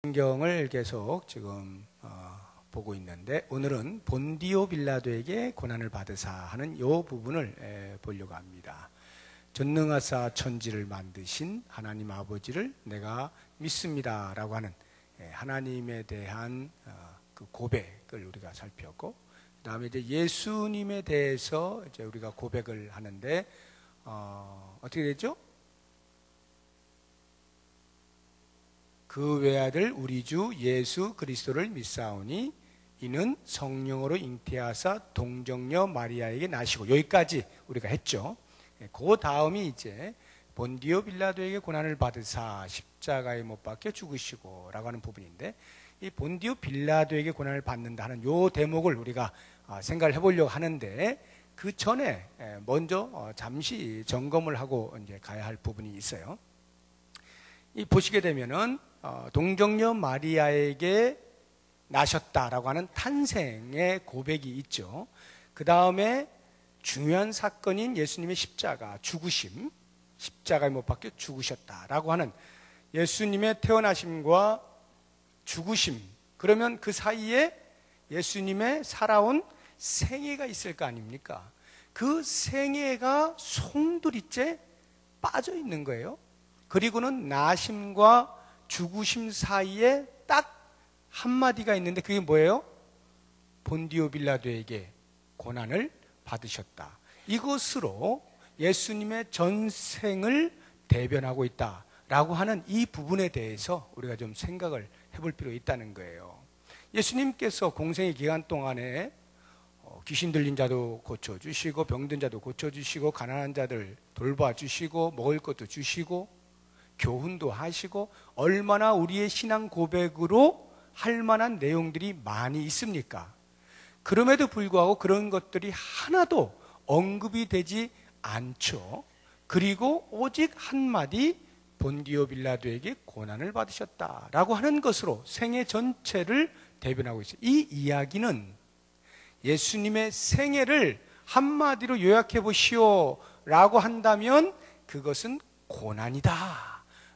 성경을 계속 지금 보고 있는데, 오늘은 본디오 빌라도에게 고난을 받으사 하는 이 부분을 보려고 합니다. 전능하사 천지를 만드신 하나님 아버지를 내가 믿습니다 라고 하는 하나님에 대한 그 고백을 우리가 살폈고, 그 다음에 이제 예수님에 대해서 이제 우리가 고백을 하는데 어떻게 되죠? 그 외아들 우리 주 예수 그리스도를 믿사오니 이는 성령으로 잉태하사 동정녀 마리아에게 나시고, 여기까지 우리가 했죠. 그 다음이 이제 본디오 빌라도에게 고난을 받으사 십자가에 못 박혀 죽으시고 라고 하는 부분인데, 이 본디오 빌라도에게 고난을 받는다 하는 요 대목을 우리가 생각을 해보려고 하는데, 그 전에 먼저 잠시 점검을 하고 이제 가야 할 부분이 있어요. 이 보시게 되면은 동정녀 마리아에게 나셨다라고 하는 탄생의 고백이 있죠. 그 다음에 중요한 사건인 예수님의 십자가, 죽으심, 십자가에 못 박혀 죽으셨다라고 하는 예수님의 태어나심과 죽으심, 그러면 그 사이에 예수님의 살아온 생애가 있을 거 아닙니까? 그 생애가 송두리째 빠져 있는 거예요. 그리고는 나심과 죽으심 사이에 딱 한마디가 있는데, 그게 뭐예요? 본디오 빌라도에게 고난을 받으셨다. 이것으로 예수님의 전생을 대변하고 있다라고 하는 이 부분에 대해서 우리가 좀 생각을 해볼 필요가 있다는 거예요. 예수님께서 공생의 기간 동안에 귀신 들린 자도 고쳐주시고, 병든 자도 고쳐주시고, 가난한 자들 돌봐주시고, 먹을 것도 주시고, 교훈도 하시고, 얼마나 우리의 신앙 고백으로 할 만한 내용들이 많이 있습니까? 그럼에도 불구하고 그런 것들이 하나도 언급이 되지 않죠. 그리고 오직 한마디, 본디오 빌라도에게 고난을 받으셨다라고 하는 것으로 생애 전체를 대변하고 있어요. 이 이야기는 예수님의 생애를 한마디로 요약해 보시오 라고 한다면 그것은 고난이다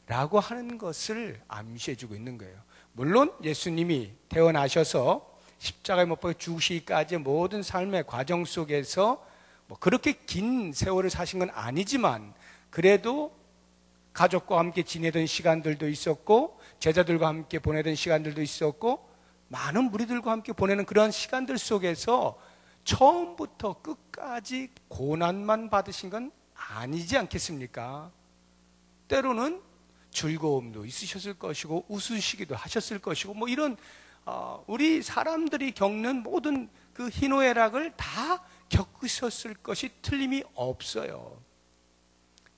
라고 하는 것을 암시해 주고 있는 거예요. 물론 예수님이 태어나셔서 십자가에 못 박혀 죽으시기까지의 모든 삶의 과정 속에서 뭐 그렇게 긴 세월을 사신 건 아니지만, 그래도 가족과 함께 지내던 시간들도 있었고, 제자들과 함께 보내던 시간들도 있었고, 많은 무리들과 함께 보내는 그런 시간들 속에서 처음부터 끝까지 고난만 받으신 건 아니지 않겠습니까? 때로는 즐거움도 있으셨을 것이고, 웃으시기도 하셨을 것이고, 뭐 이런 우리 사람들이 겪는 모든 그 희노애락을 다 겪으셨을 것이 틀림이 없어요.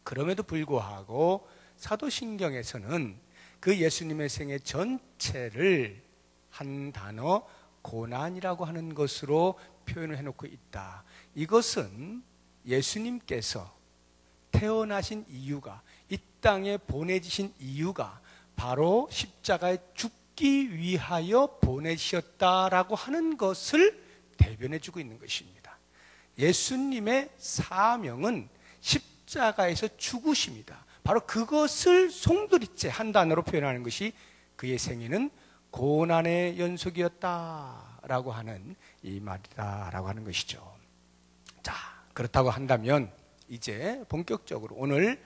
그럼에도 불구하고 사도신경에서는 그 예수님의 생애 전체를 한 단어 고난이라고 하는 것으로 표현을 해놓고 있다. 이것은 예수님께서 태어나신 이유가, 이 땅에 보내지신 이유가 바로 십자가에 죽기 위하여 보내셨다라고 하는 것을 대변해주고 있는 것입니다. 예수님의 사명은 십자가에서 죽으십니다. 바로 그것을 송두리째 한 단어로 표현하는 것이 그의 생애는 고난의 연속이었다라고 하는 이 말이다라고 하는 것이죠. 자, 그렇다고 한다면 이제 본격적으로 오늘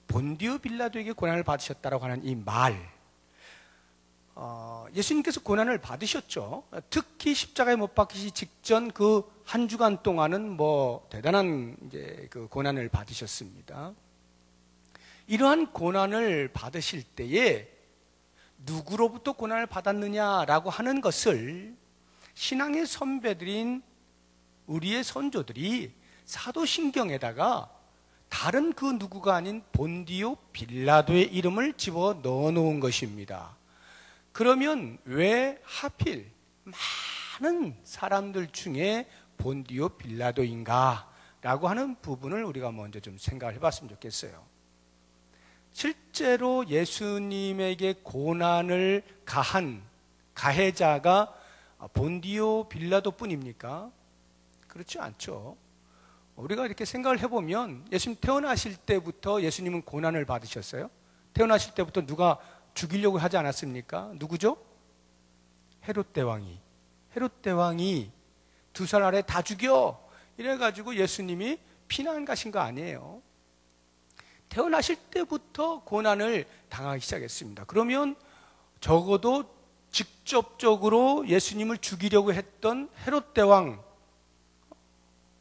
본디오 빌라도에게 고난을 받으셨다라고 하는 이 말, 예수님께서 고난을 받으셨죠. 특히 십자가에 못 박히시 직전 그 한 주간 동안은 뭐 대단한 이제 그 고난을 받으셨습니다. 이러한 고난을 받으실 때에 누구로부터 고난을 받았느냐라고 하는 것을 신앙의 선배들인 우리의 선조들이 사도신경에다가 다른 그 누구가 아닌 본디오 빌라도의 이름을 집어 넣어 놓은 것입니다. 그러면 왜 하필 많은 사람들 중에 본디오 빌라도인가 라고 하는 부분을 우리가 먼저 좀 생각을 해봤으면 좋겠어요. 실제로 예수님에게 고난을 가한 가해자가 본디오 빌라도 뿐입니까? 그렇지 않죠. 우리가 이렇게 생각을 해보면 예수님 태어나실 때부터 예수님은 고난을 받으셨어요. 태어나실 때부터 누가 죽이려고 하지 않았습니까? 누구죠? 헤롯 대왕이. 헤롯 대왕이 2살 아래 다 죽여! 이래가지고 예수님이 피난 가신 거 아니에요. 태어나실 때부터 고난을 당하기 시작했습니다. 그러면 적어도 직접적으로 예수님을 죽이려고 했던 헤롯 대왕,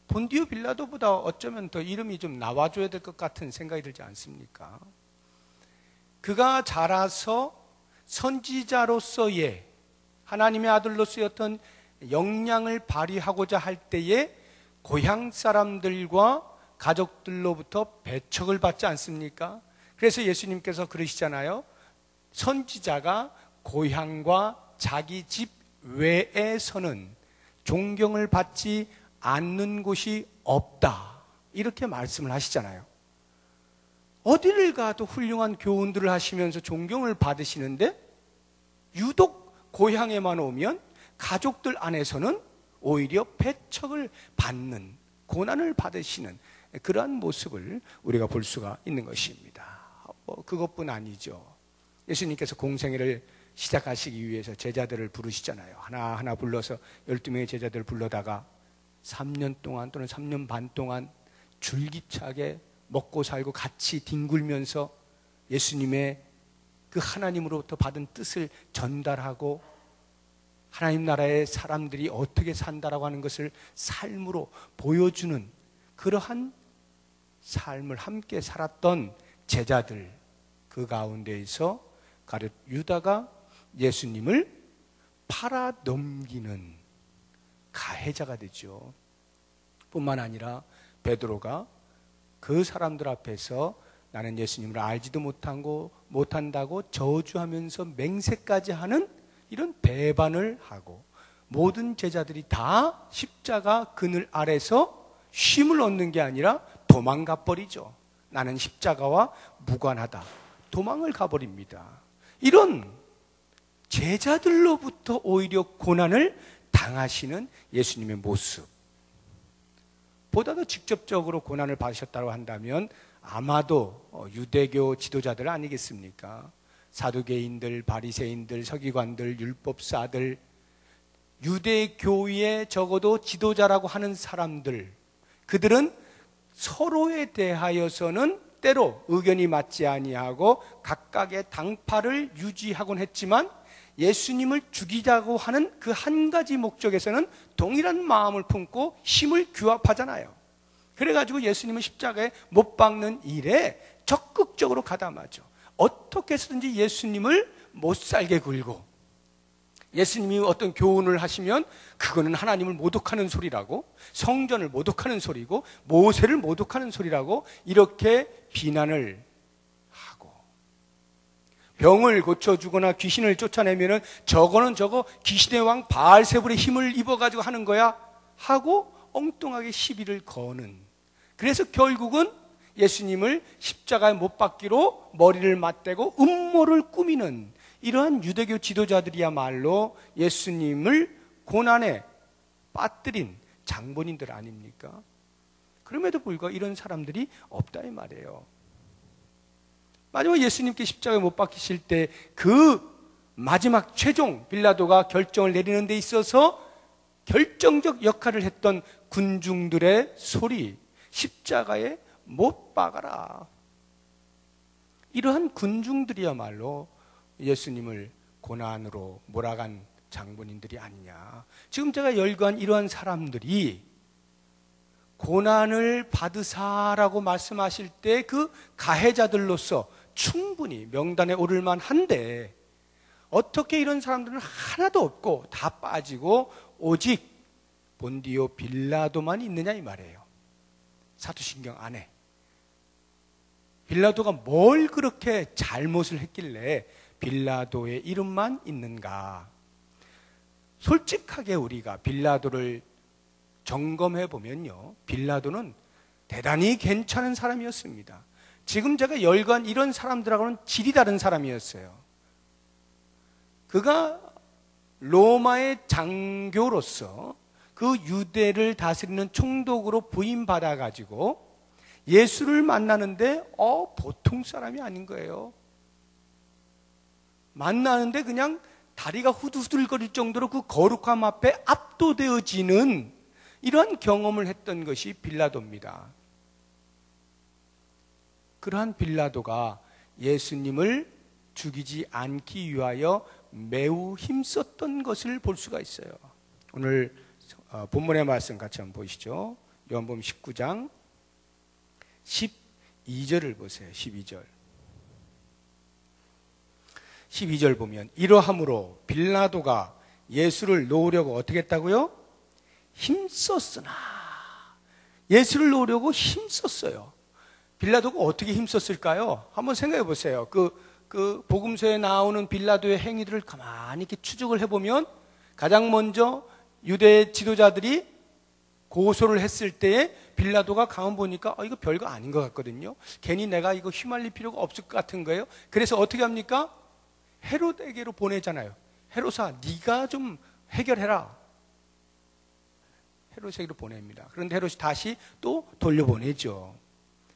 본디오 빌라도보다 어쩌면 더 이름이 좀 나와줘야 될 것 같은 생각이 들지 않습니까? 그가 자라서 선지자로서의 하나님의 아들로서의 어떤 역량을 발휘하고자 할 때에 고향 사람들과 가족들로부터 배척을 받지 않습니까? 그래서 예수님께서 그러시잖아요. 선지자가 고향과 자기 집 외에서는 존경을 받지 않는 곳이 없다. 이렇게 말씀을 하시잖아요. 어디를 가도 훌륭한 교훈들을 하시면서 존경을 받으시는데 유독 고향에만 오면 가족들 안에서는 오히려 배척을 받는, 고난을 받으시는 그러한 모습을 우리가 볼 수가 있는 것입니다. 그것뿐 아니죠. 예수님께서 공생애를 시작하시기 위해서 제자들을 부르시잖아요. 하나하나 불러서 12명의 제자들을 불러다가 3년 동안 또는 3년 반 동안 줄기차게 먹고 살고 같이 뒹굴면서 예수님의 그 하나님으로부터 받은 뜻을 전달하고 하나님 나라의 사람들이 어떻게 산다라고 하는 것을 삶으로 보여주는 그러한 삶을 함께 살았던 제자들, 그 가운데에서 가룟 유다가 예수님을 팔아 넘기는 가해자가 되죠. 뿐만 아니라 베드로가 그 사람들 앞에서 나는 예수님을 알지도 못한다고 저주하면서 맹세까지 하는 이런 배반을 하고 모든 제자들이 다 십자가 그늘 아래서 쉼을 얻는 게 아니라 도망가 버리죠. 나는 십자가와 무관하다. 도망을 가버립니다. 이런 제자들로부터 오히려 고난을 당하시는 예수님의 모습, 보다 더 직접적으로 고난을 받으셨다고 한다면 아마도 유대교 지도자들 아니겠습니까? 사두개인들, 바리새인들, 서기관들, 율법사들, 유대교의 적어도 지도자라고 하는 사람들, 그들은 서로에 대하여서는 때로 의견이 맞지 아니하고 각각의 당파를 유지하곤 했지만 예수님을 죽이자고 하는 그 한 가지 목적에서는 동일한 마음을 품고 힘을 규합하잖아요. 그래가지고 예수님을 십자가에 못 박는 일에 적극적으로 가담하죠. 어떻게 해서든지 예수님을 못 살게 굴고, 예수님이 어떤 교훈을 하시면 그거는 하나님을 모독하는 소리라고, 성전을 모독하는 소리고, 모세를 모독하는 소리라고 이렇게 비난을 하고, 병을 고쳐주거나 귀신을 쫓아내면은 저거는 저거 귀신의 왕 바알세불의 힘을 입어가지고 하는 거야 하고 엉뚱하게 시비를 거는, 그래서 결국은 예수님을 십자가에 못 박기로 머리를 맞대고 음모를 꾸미는 이러한 유대교 지도자들이야말로 예수님을 고난에 빠뜨린 장본인들 아닙니까? 그럼에도 불구하고 이런 사람들이 없다 이 말이에요. 마지막 예수님께 십자가에 못 박히실 때 그 마지막 최종 빌라도가 결정을 내리는 데 있어서 결정적 역할을 했던 군중들의 소리, 십자가에 못 박아라. 이러한 군중들이야말로 예수님을 고난으로 몰아간 장본인들이 아니냐. 지금 제가 열거한 이러한 사람들이 고난을 받으사라고 말씀하실 때 그 가해자들로서 충분히 명단에 오를 만한데 어떻게 이런 사람들은 하나도 없고 다 빠지고 오직 본디오 빌라도만 있느냐 이 말이에요. 사도신경 안에 빌라도가 뭘 그렇게 잘못을 했길래 빌라도의 이름만 있는가? 솔직하게 우리가 빌라도를 점검해 보면요, 빌라도는 대단히 괜찮은 사람이었습니다. 지금 제가 열거한 이런 사람들하고는 질이 다른 사람이었어요. 그가 로마의 장교로서 그 유대를 다스리는 총독으로 부임받아 가지고 예수를 만나는데 보통 사람이 아닌 거예요. 만나는데 그냥 다리가 후들후들거릴 정도로 그 거룩함 앞에 압도되어지는 이러한 경험을 했던 것이 빌라도입니다. 그러한 빌라도가 예수님을 죽이지 않기 위하여 매우 힘썼던 것을 볼 수가 있어요. 오늘 본문의 말씀 같이 한번 보시죠. 요한복음 19장 12절을 보세요. 12절 보면 이러함으로 빌라도가 예수를 놓으려고 어떻게 했다고요? 힘썼으나. 예수를 놓으려고 힘썼어요. 빌라도가 어떻게 힘썼을까요? 한번 생각해 보세요. 그 복음서에 나오는 빌라도의 행위들을 가만히 이렇게 추적을 해보면 가장 먼저 유대 지도자들이 고소를 했을 때에 빌라도가 가만 보니까 이거 별거 아닌 것 같거든요. 괜히 내가 이거 휘말릴 필요가 없을 것 같은 거예요. 그래서 어떻게 합니까? 헤롯에게로 보내잖아요. 헤롯아, 네가 좀 해결해라. 헤롯에게로 보냅니다. 그런데 헤롯이 다시 또 돌려보내죠.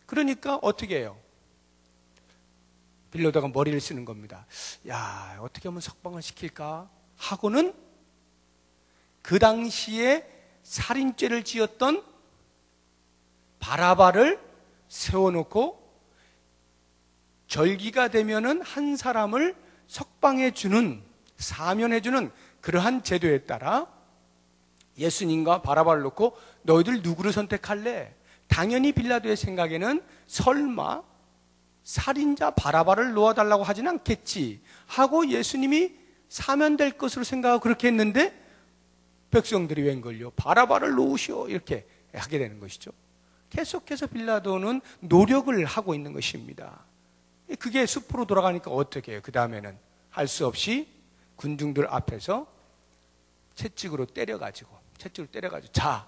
그러니까 어떻게 해요? 빌라도가 머리를 쓰는 겁니다. 야, 어떻게 하면 석방을 시킬까? 하고는 그 당시에 살인죄를 지었던 바라바를 세워놓고 절기가 되면은 한 사람을 석방해주는, 사면해주는 그러한 제도에 따라 예수님과 바라바를 놓고 너희들 누구를 선택할래? 당연히 빌라도의 생각에는 설마 살인자 바라바를 놓아달라고 하진 않겠지 하고 예수님이 사면될 것으로 생각하고 그렇게 했는데 백성들이 웬걸요? 바라바를 놓으시오 이렇게 하게 되는 것이죠. 계속해서 빌라도는 노력을 하고 있는 것입니다. 그게 숲으로 돌아가니까 어떻게 해요? 그 다음에는 할 수 없이 군중들 앞에서 채찍으로 때려가지고 자,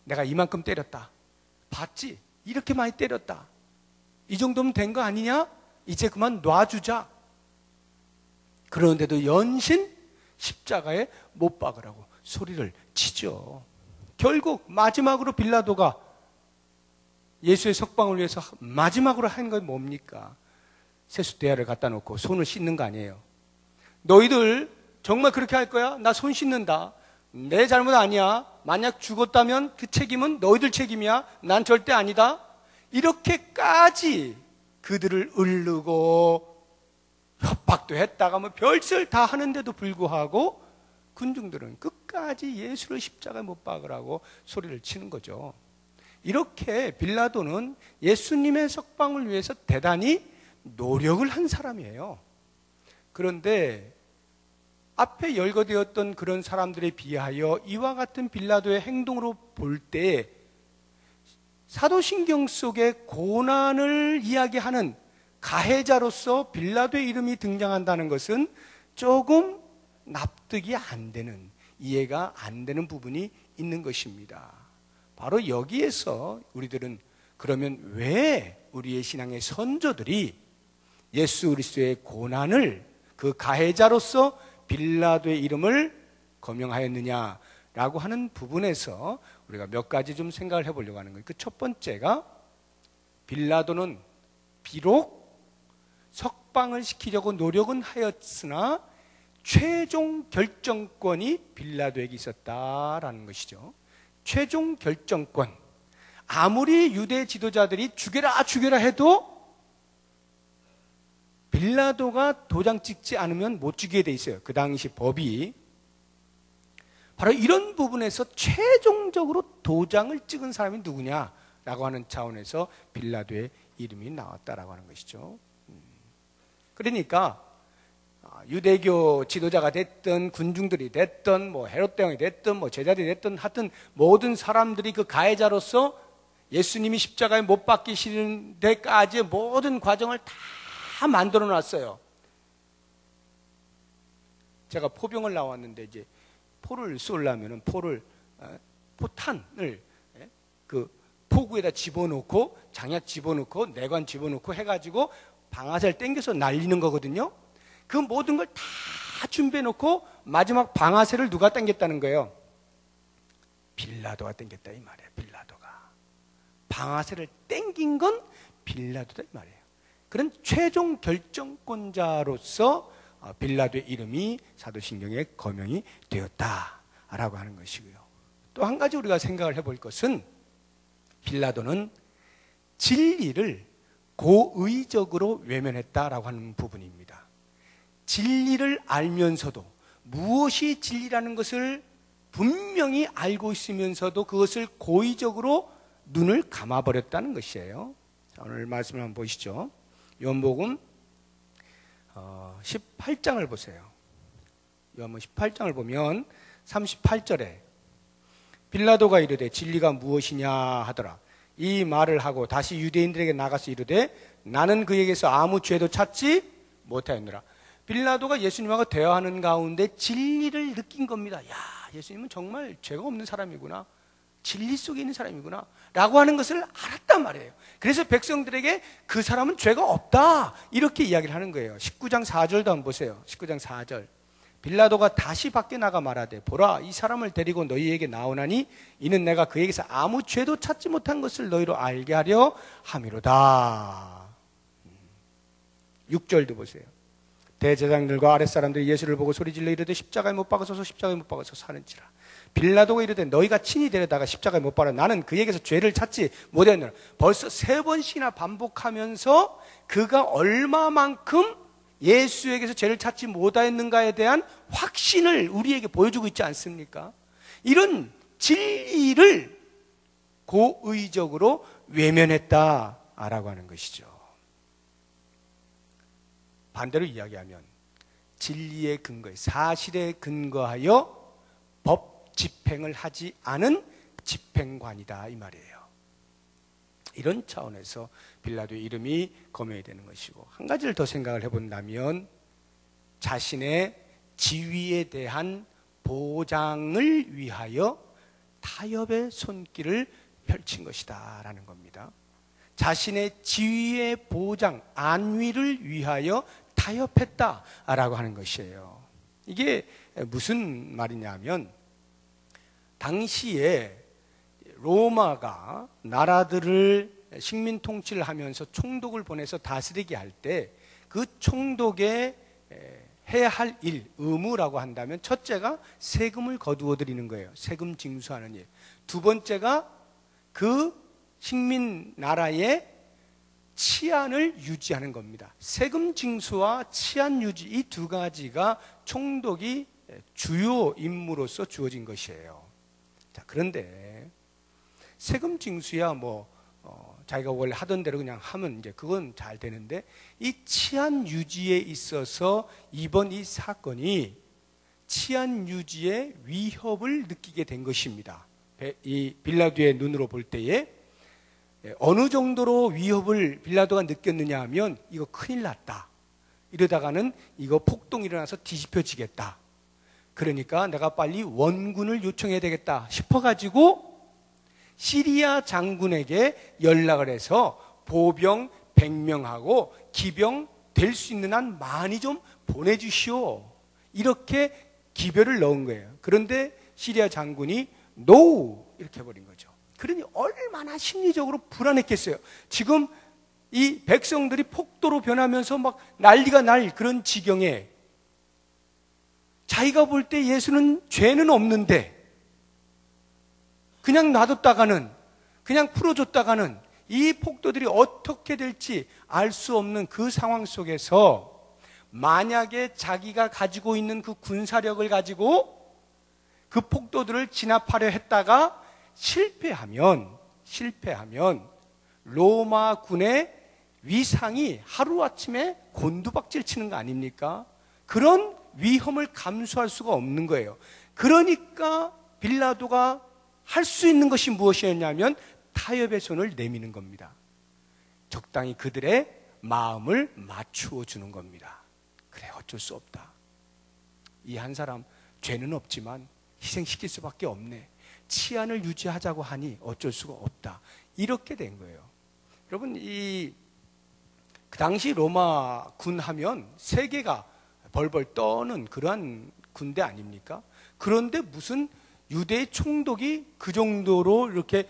내가 이만큼 때렸다. 봤지? 이렇게 많이 때렸다. 이 정도면 된 거 아니냐? 이제 그만 놔주자. 그런데도 연신 십자가에 못 박으라고 소리를 치죠. 결국 마지막으로 빌라도가 예수의 석방을 위해서 마지막으로 한 건 뭡니까? 세숫대야를 갖다 놓고 손을 씻는 거 아니에요. 너희들 정말 그렇게 할 거야? 나 손 씻는다. 내 잘못 아니야. 만약 죽었다면 그 책임은 너희들 책임이야. 난 절대 아니다. 이렇게까지 그들을 으르고 협박도 했다가 뭐 별짓을 다 하는데도 불구하고 군중들은 끝까지 예수를 십자가에 못 박으라고 소리를 치는 거죠. 이렇게 빌라도는 예수님의 석방을 위해서 대단히 노력을 한 사람이에요. 그런데 앞에 열거되었던 그런 사람들에 비하여 이와 같은 빌라도의 행동으로 볼 때 사도신경 속에 고난을 이야기하는 가해자로서 빌라도의 이름이 등장한다는 것은 조금 납득이 안 되는, 이해가 안 되는 부분이 있는 것입니다. 바로 여기에서 우리들은 그러면 왜 우리의 신앙의 선조들이 예수 그리스도의 고난을 그 가해자로서 빌라도의 이름을 거명하였느냐라고 하는 부분에서 우리가 몇 가지 좀 생각을 해보려고 하는 거예요. 그 첫 번째가 빌라도는 비록 석방을 시키려고 노력은 하였으나 최종 결정권이 빌라도에게 있었다라는 것이죠. 최종 결정권. 아무리 유대 지도자들이 죽여라 해도 빌라도가 도장 찍지 않으면 못 죽이게 돼 있어요. 그 당시 법이. 바로 이런 부분에서 최종적으로 도장을 찍은 사람이 누구냐라고 하는 차원에서 빌라도의 이름이 나왔다라고 하는 것이죠. 그러니까 유대교 지도자가 됐든 군중들이 됐든 뭐 헤롯 대왕이 됐든 뭐 제자들이 됐든 하여튼 모든 사람들이 그 가해자로서 예수님이 십자가에 못 박히시는 데까지의 모든 과정을 다 만들어 놨어요. 제가 포병을 나왔는데 이제 포를 쏘려면은 포탄을 그 포구에다 집어넣고 장약 집어넣고 내관 집어넣고 해가지고 방아쇠를 당겨서 날리는 거거든요. 그 모든 걸 다 준비해놓고 마지막 방아쇠를 누가 당겼다는 거예요? 빌라도가 당겼다 이 말이에요. 빌라도가 방아쇠를 당긴 건 빌라도다 이 말이에요. 그런 최종 결정권자로서 빌라도의 이름이 사도신경에 거명이 되었다라고 하는 것이고요. 또 한 가지 우리가 생각을 해볼 것은 빌라도는 진리를 고의적으로 외면했다라고 하는 부분입니다. 진리를 알면서도 무엇이 진리라는 것을 분명히 알고 있으면서도 그것을 고의적으로 눈을 감아버렸다는 것이에요. 자, 오늘 말씀을 한번 보시죠. 요한복음 18장을 보세요. 요한복음 18장을 보면 38절에 빌라도가 이르되 진리가 무엇이냐 하더라. 이 말을 하고 다시 유대인들에게 나가서 이르되 나는 그에게서 아무 죄도 찾지 못하였노라. 빌라도가 예수님하고 대화하는 가운데 진리를 느낀 겁니다. 야, 예수님은 정말 죄가 없는 사람이구나, 진리 속에 있는 사람이구나 라고 하는 것을 알았단 말이에요. 그래서 백성들에게 그 사람은 죄가 없다 이렇게 이야기를 하는 거예요. 19장 4절도 한번 보세요. 19장 4절. 빌라도가 다시 밖에 나가 말하되 보라, 이 사람을 데리고 너희에게 나오나니 이는 내가 그에게서 아무 죄도 찾지 못한 것을 너희로 알게 하려 함이로다. 6절도 보세요. 대제사장들과 아랫사람들이 예수를 보고 소리질러 이르되 십자가에 못 박아서서 십자가에 못 박아서 사는지라. 빌라도가 이르되 너희가 친히 데려다가 십자가에 못 박아 나는 그에게서 죄를 찾지 못했노라. 벌써 3번씩이나 반복하면서 그가 얼마만큼 예수에게서 죄를 찾지 못하였는가에 대한 확신을 우리에게 보여주고 있지 않습니까? 이런 진리를 고의적으로 외면했다라고 하는 것이죠. 반대로 이야기하면 진리의 근거에, 사실에 근거하여 법 집행을 하지 않은 집행관이다 이 말이에요. 이런 차원에서 빌라도의 이름이 거명이 되는 것이고, 한 가지를 더 생각을 해본다면 자신의 지위에 대한 보장을 위하여 타협의 손길을 펼친 것이다 라는 겁니다. 자신의 지위의 보장, 안위를 위하여 타협했다라고 하는 것이에요. 이게 무슨 말이냐면 당시에 로마가 나라들을 식민 통치를 하면서 총독을 보내서 다스리게 할 때 그 총독의 해야 할 일, 의무라고 한다면 첫째가 세금을 거두어 드리는 거예요. 세금 징수하는 일. 두 번째가 그 식민 나라의 치안을 유지하는 겁니다. 세금 징수와 치안 유지, 이 두 가지가 총독이 주요 임무로서 주어진 것이에요. 자, 그런데 세금 징수야 자기가 원래 하던 대로 그냥 하면 이제 그건 잘 되는데, 이 치안 유지에 있어서 이번 이 사건이 치안 유지의 위협을 느끼게 된 것입니다. 이 빌라도의 눈으로 볼 때에 어느 정도로 위협을 빌라도가 느꼈느냐 하면 이거 큰일 났다, 이러다가는 이거 폭동이 일어나서 뒤집혀지겠다, 그러니까 내가 빨리 원군을 요청해야 되겠다 싶어가지고 시리아 장군에게 연락을 해서 보병 100명하고 기병 될 수 있는 한 많이 좀 보내주시오, 이렇게 기별을 넣은 거예요. 그런데 시리아 장군이 NO 이렇게 해버린 거죠. 그러니 얼마나 심리적으로 불안했겠어요. 지금 이 백성들이 폭도로 변하면서 막 난리가 날 그런 지경에 자기가 볼 때 예수는 죄는 없는데 그냥 놔뒀다가는, 그냥 풀어줬다가는 이 폭도들이 어떻게 될지 알 수 없는 그 상황 속에서 만약에 자기가 가지고 있는 그 군사력을 가지고 그 폭도들을 진압하려 했다가 실패하면 로마 군의 위상이 하루아침에 곤두박질 치는 거 아닙니까? 그런 위험을 감수할 수가 없는 거예요. 그러니까 빌라도가 할 수 있는 것이 무엇이었냐면 타협의 손을 내미는 겁니다. 적당히 그들의 마음을 맞추어 주는 겁니다. 그래, 어쩔 수 없다. 이 한 사람 죄는 없지만 희생시킬 수밖에 없네. 치안을 유지하자고 하니 어쩔 수가 없다. 이렇게 된 거예요. 여러분, 그 당시 로마 군 하면 세계가 벌벌 떠는 그러한 군대 아닙니까? 그런데 무슨 유대의 총독이 그 정도로 이렇게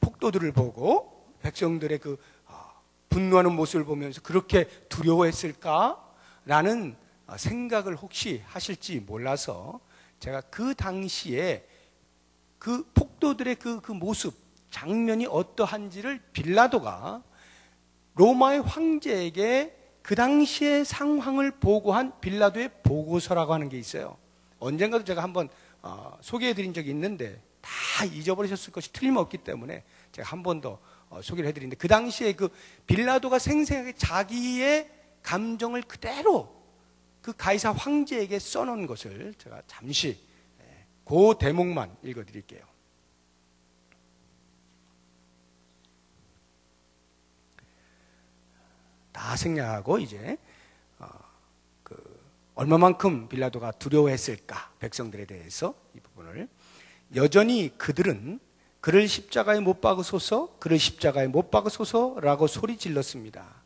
폭도들을 보고 백성들의 분노하는 모습을 보면서 그렇게 두려워했을까? 라는 생각을 혹시 하실지 몰라서 제가 그 당시에 그 폭도들의 그 모습, 장면이 어떠한지를 빌라도가 로마의 황제에게 그 당시의 상황을 보고한 빌라도의 보고서라고 하는 게 있어요. 언젠가도 제가 한번 소개해드린 적이 있는데 다 잊어버리셨을 것이 틀림없기 때문에 제가 한 번 더 소개를 해드리는데, 그 당시에 그 빌라도가 생생하게 자기의 감정을 그대로 그 가이사 황제에게 써놓은 것을 제가 잠시 그 대목만 읽어드릴게요. 다 생략하고 이제 얼마만큼 빌라도가 두려워했을까, 백성들에 대해서 이 부분을. 여전히 그들은 그를 십자가에 못 박으소서, 그를 십자가에 못 박으소서라고 소리 질렀습니다.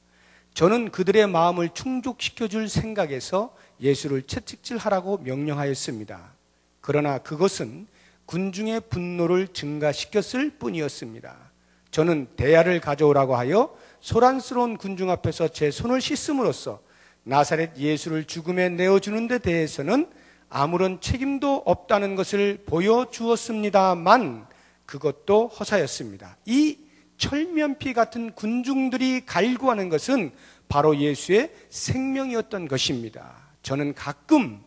저는 그들의 마음을 충족시켜줄 생각에서 예수를 채찍질하라고 명령하였습니다. 그러나 그것은 군중의 분노를 증가시켰을 뿐이었습니다. 저는 대야를 가져오라고 하여 소란스러운 군중 앞에서 제 손을 씻음으로써 나사렛 예수를 죽음에 내어주는 데 대해서는 아무런 책임도 없다는 것을 보여주었습니다만 그것도 허사였습니다. 이 철면피 같은 군중들이 갈구하는 것은 바로 예수의 생명이었던 것입니다. 저는 가끔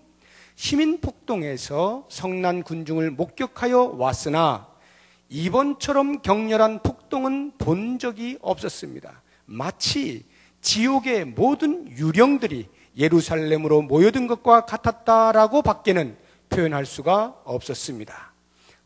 시민폭동에서 성난 군중을 목격하여 왔으나 이번처럼 격렬한 폭동은 본 적이 없었습니다. 마치 지옥의 모든 유령들이 예루살렘으로 모여든 것과 같았다라고 밖에는 표현할 수가 없었습니다.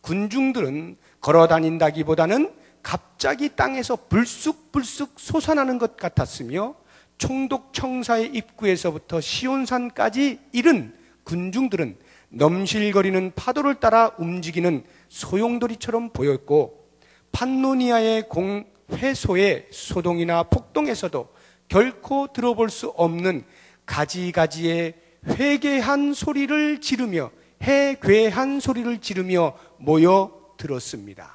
군중들은 걸어다닌다기보다는 갑자기 땅에서 불쑥불쑥 솟아나는 것 같았으며 총독 청사의 입구에서부터 시온산까지 이른 군중들은 넘실거리는 파도를 따라 움직이는 소용돌이처럼 보였고, 판노니아의 공회소의 소동이나 폭동에서도 결코 들어볼 수 없는 가지가지의 회개한 소리를 지르며 해괴한 소리를 지르며 모여 들었습니다.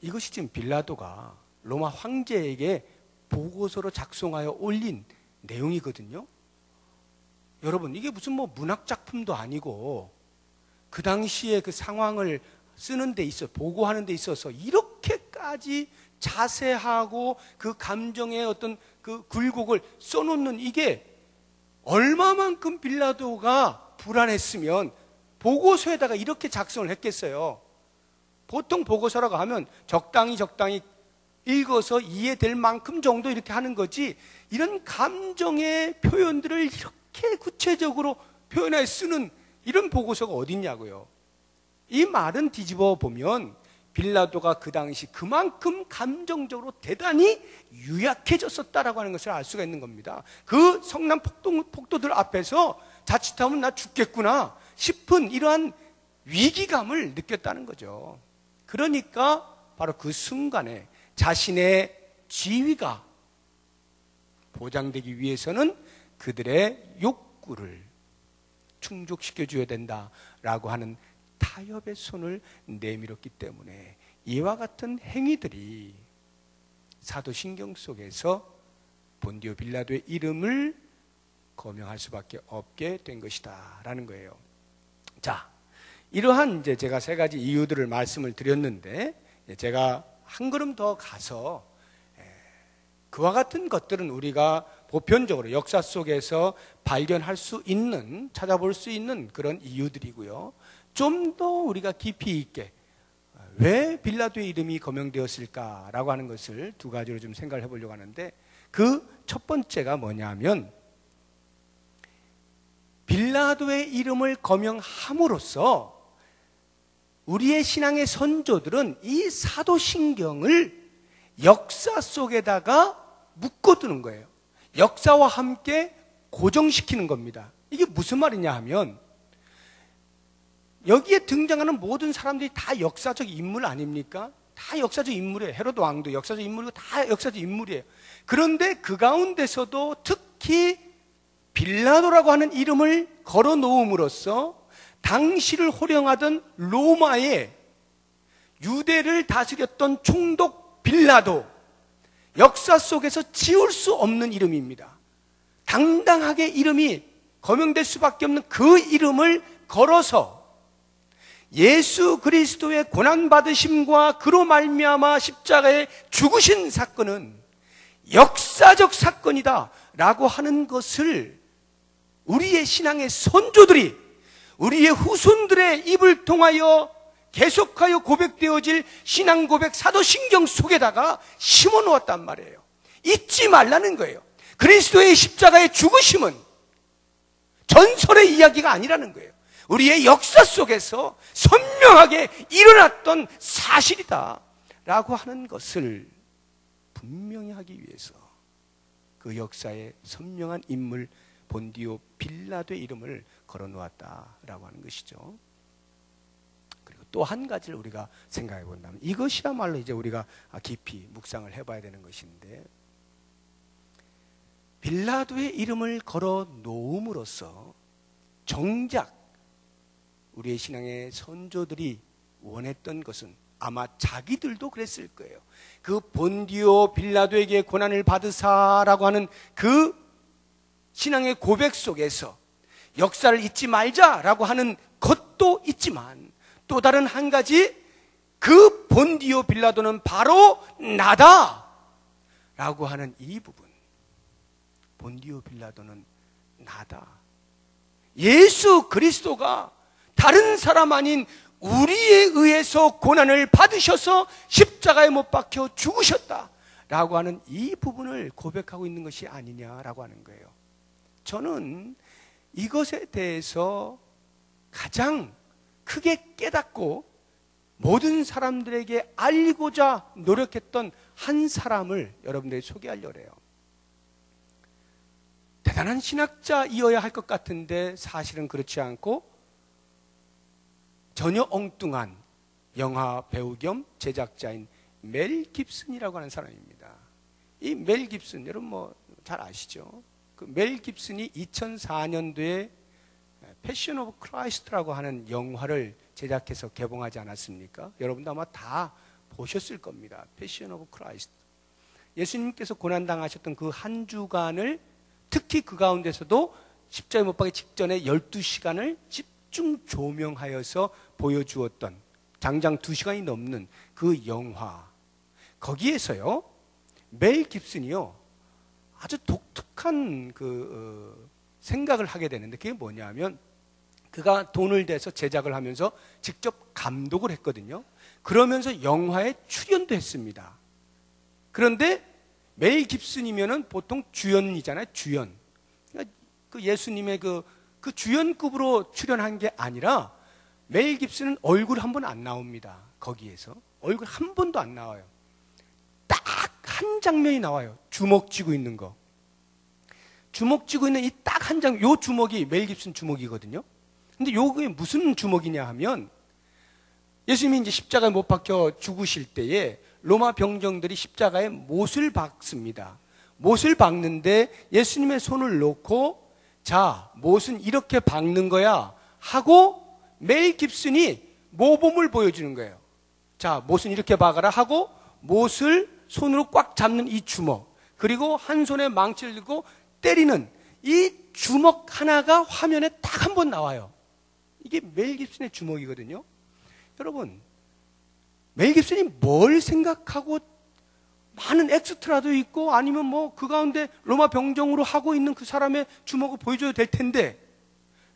이것이 지금 빌라도가 로마 황제에게 보고서로 작성하여 올린 내용이거든요. 여러분, 이게 무슨 문학 작품도 아니고 그 당시에 그 상황을 쓰는 데 있어, 보고하는 데 있어서 이렇게까지 자세하고 그 감정의 어떤 그 굴곡을 써놓는, 이게 얼마만큼 빌라도가 불안했으면 보고서에다가 이렇게 작성을 했겠어요. 보통 보고서라고 하면 적당히 읽어서 이해될 만큼 정도 이렇게 하는 거지, 이런 감정의 표현들을 이렇게 구체적으로 표현해 쓰는 이런 보고서가 어딨냐고요. 이 말은 뒤집어 보면 빌라도가 그 당시 그만큼 감정적으로 대단히 유약해졌었다라고 하는 것을 알 수가 있는 겁니다. 그 성난 폭도들 앞에서 자칫하면 나 죽겠구나 싶은 이러한 위기감을 느꼈다는 거죠. 그러니까 바로 그 순간에 자신의 지위가 보장되기 위해서는 그들의 욕구를 충족시켜줘야 된다라고 하는 타협의 손을 내밀었기 때문에 이와 같은 행위들이 사도신경 속에서 본디오 빌라도의 이름을 거명할 수밖에 없게 된 것이다 라는 거예요. 자, 이러한 이제 제가 세 가지 이유들을 말씀을 드렸는데, 제가 한 걸음 더 가서 그와 같은 것들은 우리가 보편적으로 역사 속에서 발견할 수 있는, 찾아볼 수 있는 그런 이유들이고요. 좀 더 우리가 깊이 있게 왜 빌라도의 이름이 거명되었을까라고 하는 것을 두 가지로 좀 생각을 해보려고 하는데, 그 첫 번째가 뭐냐면 빌라도의 이름을 거명함으로써 우리의 신앙의 선조들은 이 사도신경을 역사 속에다가 묶어두는 거예요. 역사와 함께 고정시키는 겁니다. 이게 무슨 말이냐 하면, 여기에 등장하는 모든 사람들이 다 역사적 인물 아닙니까? 다 역사적 인물이에요. 헤로드 왕도 역사적 인물이고 다 역사적 인물이에요. 그런데 그 가운데서도 특히 빌라도라고 하는 이름을 걸어 놓음으로써 당시를 호령하던 로마의 유대를 다스렸던 총독 빌라도, 역사 속에서 지울 수 없는 이름입니다. 당당하게 이름이 거명될 수밖에 없는 그 이름을 걸어서 예수 그리스도의 고난받으심과 그로 말미암아 십자가에 죽으신 사건은 역사적 사건이다 라고 하는 것을 우리의 신앙의 선조들이 우리의 후손들의 입을 통하여 계속하여 고백되어질 신앙 고백 사도신경 속에다가 심어 놓았단 말이에요. 잊지 말라는 거예요. 그리스도의 십자가의 죽으심은 전설의 이야기가 아니라는 거예요. 우리의 역사 속에서 선명하게 일어났던 사실이다 라고 하는 것을 분명히 하기 위해서 그 역사의 선명한 인물 본디오 빌라도의 이름을 걸어 놓았다라고 하는 것이죠. 그리고 또 한 가지를 우리가 생각해 본다면 이것이야말로 이제 우리가 깊이 묵상을 해봐야 되는 것인데, 빌라도의 이름을 걸어 놓음으로써 정작 우리의 신앙의 선조들이 원했던 것은 아마 자기들도 그랬을 거예요. 그 본디오 빌라도에게 고난을 받으사라고 하는 그 신앙의 고백 속에서 역사를 잊지 말자라고 하는 것도 있지만, 또 다른 한 가지, 그 본디오 빌라도는 바로 나다 라고 하는 이 부분. 본디오 빌라도는 나다. 예수 그리스도가 다른 사람 아닌 우리에 의해서 고난을 받으셔서 십자가에 못 박혀 죽으셨다 라고 하는 이 부분을 고백하고 있는 것이 아니냐라고 하는 거예요. 저는 이것에 대해서 가장 크게 깨닫고 모든 사람들에게 알고자 노력했던 한 사람을 여러분들이 소개하려고 해요. 대단한 신학자이어야 할 것 같은데 사실은 그렇지 않고 전혀 엉뚱한 영화 배우 겸 제작자인 멜 깁슨이라고 하는 사람입니다. 이 멜 깁슨, 여러분 뭐 잘 아시죠? 그 멜 깁슨이 2004년도에 패션 오브 크라이스트라고 하는 영화를 제작해서 개봉하지 않았습니까? 여러분도 아마 다 보셨을 겁니다. 패션 오브 크라이스트. 예수님께서 고난당하셨던 그 한 주간을, 특히 그 가운데서도 십자가에 못 박기 직전에 12시간을 집중 조명하여서 보여주었던, 장장 2시간이 넘는 그 영화, 거기에서요 멜 깁슨이요 아주 독특한 생각을 하게 되는데, 그게 뭐냐면 그가 돈을 대서 제작을 하면서 직접 감독을 했거든요. 그러면서 영화에 출연도 했습니다. 그런데 멜 깁슨이면은 보통 주연이잖아요. 주연. 그러니까 그 예수님의 그 주연급으로 출연한 게 아니라 멜 깁슨은 얼굴 한 번 안 나옵니다. 거기에서 얼굴 한 번도 안 나와요. 딱 한 장면이 나와요. 주먹 쥐고 있는 거. 주먹 쥐고 있는 이 딱 한 장면, 요 주먹이 멜 깁슨 주먹이거든요. 근데 요게 무슨 주먹이냐 하면, 예수님이 이제 십자가에 못 박혀 죽으실 때에 로마 병정들이 십자가에 못을 박습니다. 못을 박는데 예수님의 손을 놓고, 자, 못은 이렇게 박는 거야 하고 멜 깁슨이 모범을 보여주는 거예요. 자, 못은 이렇게 박아라 하고 못을 손으로 꽉 잡는 이 주먹, 그리고 한 손에 망치를 들고 때리는 이 주먹 하나가 화면에 딱 한 번 나와요. 이게 멜 깁슨의 주먹이거든요. 여러분, 멜 깁슨이 뭘 생각하고 많은 엑스트라도 있고 아니면 뭐 그 가운데 로마 병정으로 하고 있는 그 사람의 주먹을 보여줘야 될 텐데,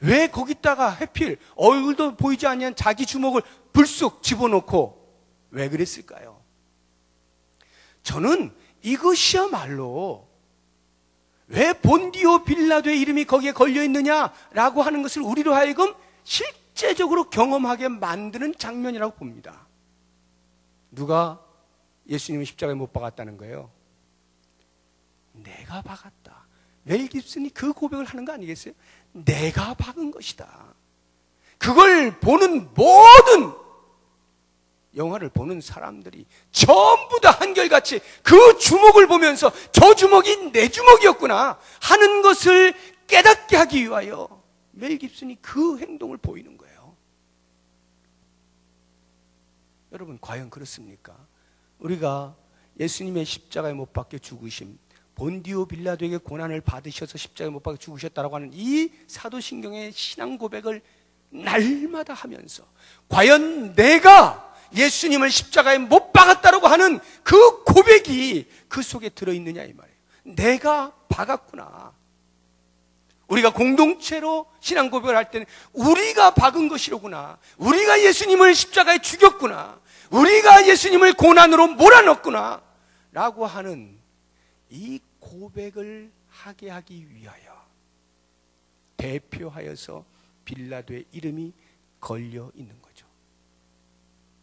왜 거기다가 하필 얼굴도 보이지 않는 자기 주먹을 불쑥 집어넣고 왜 그랬을까요? 저는 이것이야말로 왜 본디오 빌라도의 이름이 거기에 걸려있느냐라고 하는 것을 우리로 하여금 실제적으로 경험하게 만드는 장면이라고 봅니다. 누가 예수님을 십자가에 못 박았다는 거예요? 내가 박았다. 멜 깁슨이 그 고백을 하는 거 아니겠어요? 내가 박은 것이다. 그걸 보는 모든 영화를 보는 사람들이 전부 다 한결같이 그 주먹을 보면서 저 주먹이 내 주먹이었구나 하는 것을 깨닫게 하기 위하여 멜 깁슨이 그 행동을 보이는 거예요. 여러분, 과연 그렇습니까? 우리가 예수님의 십자가에 못 박혀 죽으심, 본디오 빌라도에게 고난을 받으셔서 십자가에 못 박혀 죽으셨다라고 하는 이 사도신경의 신앙 고백을 날마다 하면서 과연 내가 예수님을 십자가에 못 박았다라고 하는 그 고백이 그 속에 들어있느냐 이 말이에요. 내가 박았구나. 우리가 공동체로 신앙 고백을 할 때는 우리가 박은 것이로구나. 우리가 예수님을 십자가에 죽였구나. 우리가 예수님을 고난으로 몰아넣었구나 라고 하는 이 고백을 하게 하기 위하여 대표하여서 빌라도의 이름이 걸려 있는 거죠.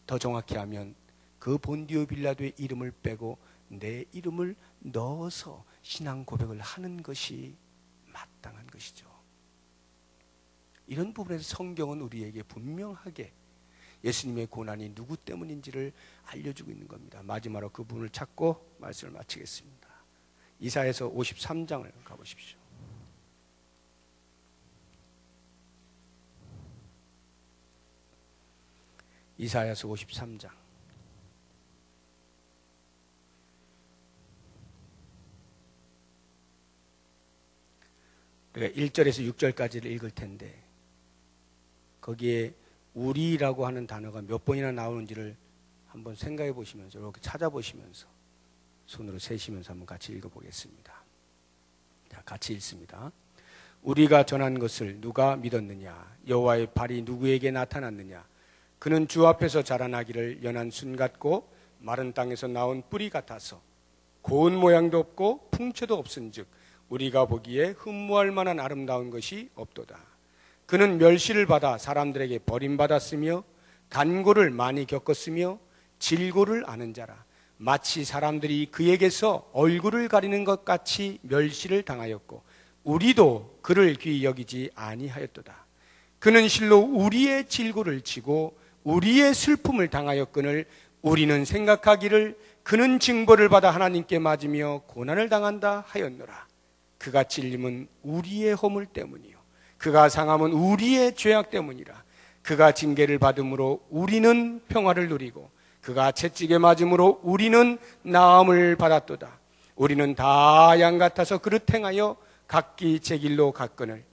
더 정확히 하면 그 본디오 빌라도의 이름을 빼고 내 이름을 넣어서 신앙 고백을 하는 것이 마땅한 것이죠. 이런 부분에서 성경은 우리에게 분명하게 예수님의 고난이 누구 때문인지를 알려주고 있는 겁니다. 마지막으로 그 부분을 찾고 말씀을 마치겠습니다. 이사야서 53장을 가보십시오. 이사야서 53장. 우리가 1절에서 6절까지를 읽을 텐데 거기에 우리라고 하는 단어가 몇 번이나 나오는지를 한번 생각해 보시면서 이렇게 찾아보시면서 손으로 세시면서 한번 같이 읽어보겠습니다. 자, 같이 읽습니다. 우리가 전한 것을 누가 믿었느냐? 여호와의 발이 누구에게 나타났느냐? 그는 주 앞에서 자라나기를 연한 순 같고 마른 땅에서 나온 뿌리 같아서 고운 모양도 없고 풍채도 없은즉 우리가 보기에 흠모할 만한 아름다운 것이 없도다. 그는 멸시를 받아 사람들에게 버림받았으며 간고를 많이 겪었으며 질고를 아는 자라. 마치 사람들이 그에게서 얼굴을 가리는 것 같이 멸시를 당하였고 우리도 그를 귀히 여기지 아니하였도다. 그는 실로 우리의 질고를 치고 우리의 슬픔을 당하였거늘 우리는 생각하기를 그는 징벌을 받아 하나님께 맞으며 고난을 당한다 하였노라. 그가 찔림은 우리의 허물 때문이요 그가 상함은 우리의 죄악 때문이라. 그가 징계를 받음으로 우리는 평화를 누리고 그가 채찍에 맞음으로 우리는 나음을 받았도다. 우리는 다 양 같아서 그릇 행하여 각기 제 길로 갔거늘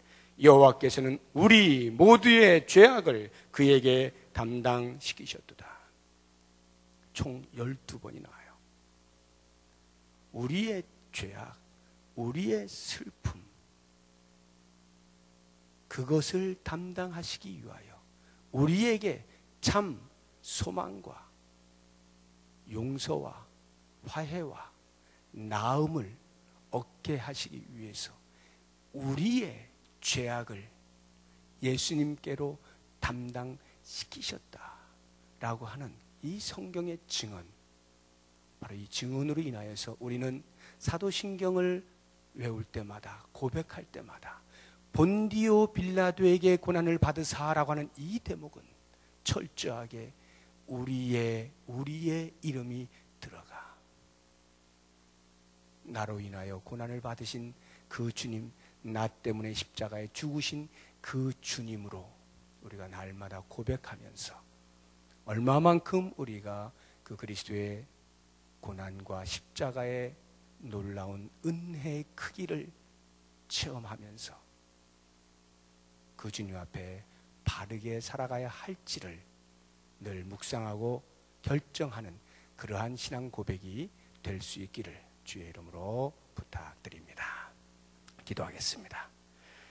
여호와께서는 우리 모두의 죄악을 그에게 담당시키셨도다. 총 12번이 나와요. 우리의 죄악, 우리의 슬픔, 그것을 담당하시기 위하여 우리에게 참 소망과 용서와 화해와 나음을 얻게 하시기 위해서 우리의 죄악을 예수님께로 담당시키셨다라고 하는 이 성경의 증언, 바로 이 증언으로 인하여서 우리는 사도신경을 외울 때마다, 고백할 때마다 본디오 빌라도에게 고난을 받으사라고 하는 이 대목은 철저하게 우리의 이름이 들어가. 나로 인하여 고난을 받으신 그 주님, 나 때문에 십자가에 죽으신 그 주님으로 우리가 날마다 고백하면서 얼마만큼 우리가 그 그리스도의 고난과 십자가의 놀라운 은혜의 크기를 체험하면서 그 주님 앞에 바르게 살아가야 할지를 늘 묵상하고 결정하는 그러한 신앙 고백이 될 수 있기를 주의 이름으로 부탁드립니다. 기도하겠습니다.